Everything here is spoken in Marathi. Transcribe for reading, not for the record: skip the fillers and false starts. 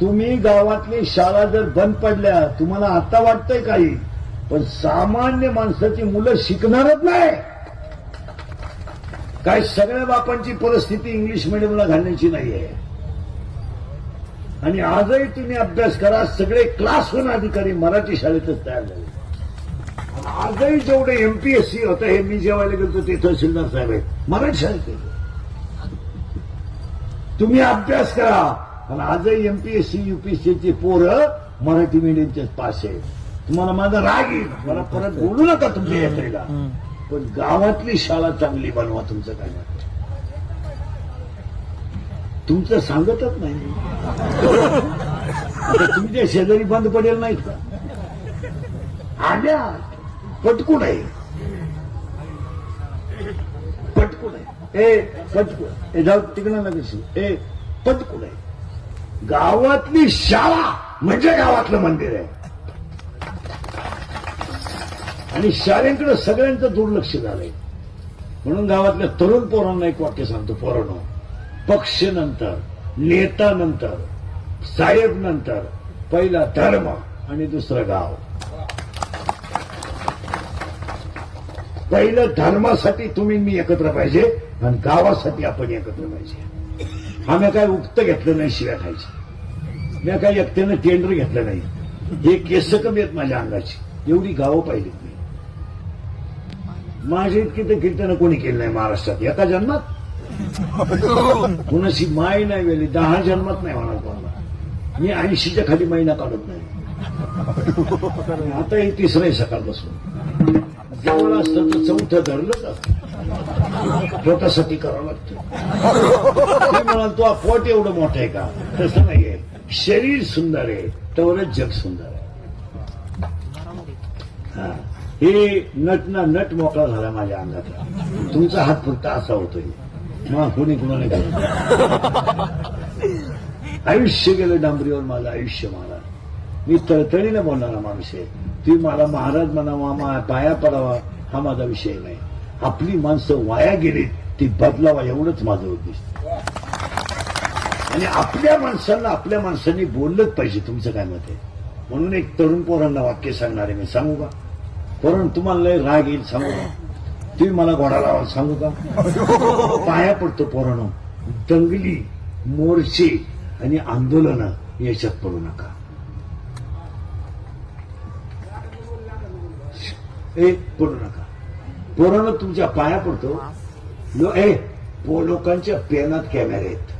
तुम्ही गावातली शाळा जर बंद पडल्या, तुम्हाला आता वाटतंय काही, पण सामान्य माणसाची मुलं शिकणारच नाही. काय सगळ्या बापांची परिस्थिती इंग्लिश मिडियमला घालण्याची नाहीये. आणि आजही तुम्ही अभ्यास करा, सगळे क्लास वन अधिकारी मराठी शाळेतच तयार झाले. आजही जेवढे एमपीएससी होतं, हे मी जेवायला गेलो ते तहसीलदार साहेब आहेत मराठी शाळेत. तुम्ही अभ्यास करा. आणि आजही एमपीएससी युपीएससीची पोरं मराठी मीडियमचेच पास आहेत. तुम्हाला माझा राग येईल, मला परत बोलू नका तुमच्या यात्रेला, पण गावातली शाळा चांगली बनवा. तुमचं काय म्हणतं? तुमचं सांगतच नाही. आता तुमच्या शेजारी बंद पडेल नाहीत का? आल्या पटकून आहे, पटकून आहे. ए पटकून, ए जाऊ तिकडं ना कशी, ए पटकून आहे. गावातली शाळा म्हणजे गावातलं मंदिर आहे. आणि शाळेकडे सगळ्यांचं दुर्लक्ष झालंय. म्हणून गावातल्या तरुण पोरांना एक वाक्य सांगतो, पोरांनो, पक्ष नंतर, नेता नंतर, साहेब नंतर, पहिला धर्म आणि दुसरं गाव. पहिलं धर्मासाठी तुम्ही मी एकत्र पाहिजे आणि गावासाठी आपण एकत्र पाहिजे. आम्ही काय उक्त घेतलं नाही शिव्या खायची, मी काय एकट्यानं टेंडर घेतलं नाही. हे केस कमी आहेत माझ्या अंगाची, एवढी गावं पाहिलीत मी. माझ्या इतकी तर कीर्तनं कोणी केलं नाही महाराष्ट्रात एका जन्मात. कुणाशी माय नाही वेळी 10 जन्मात नाही होणार कोणाला. मी 80च्या खाली महिना काढत नाही. आता हे तिसरं आहे सकाळपासून. जवळ असतं तर चौथं धरलंच असतं. पोटासाठी करावं लागतं. मी म्हणाल तो पोट एवढं मोठं आहे का? तसं नाहीये. शरीर सुंदर आहे तरच जग सुंदर आहे. हे नट ना नट मोकळा झाला माझ्या अंगातला. तुमचा हात फक्त असा होतोय, मग कोणी कुणाला गेलं. आयुष्य गेलं डांबरीवर माझं आयुष्य. मला मी तळतळीने बोलणारा माणूस आहे. तुम्ही मला महाराज म्हणावा, पाया पडावा, हा माझा विषय नाही. आपली माणसं वाया गेलीत, ती बदलावा एवढंच माझं उद्दिष्ट. आणि आपल्या माणसांनी बोललंच पाहिजे. तुमचं काय मत आहे? म्हणून एक तरुण पोरांना वाक्य सांगणार आहे मी. सांगू का? पोरण तुम्हाला लय राग येईल, सांगू का? तुम्ही मला घोडा लावा, सांगू का? पाया पडतो पोरांनो, दंगली, मोर्चे आणि आंदोलनं याच्यात पडू नका. पडू नका पोरांनो, तुमच्या पाया पडतो. लोकांच्या पेनात कॅमेरे आहेत.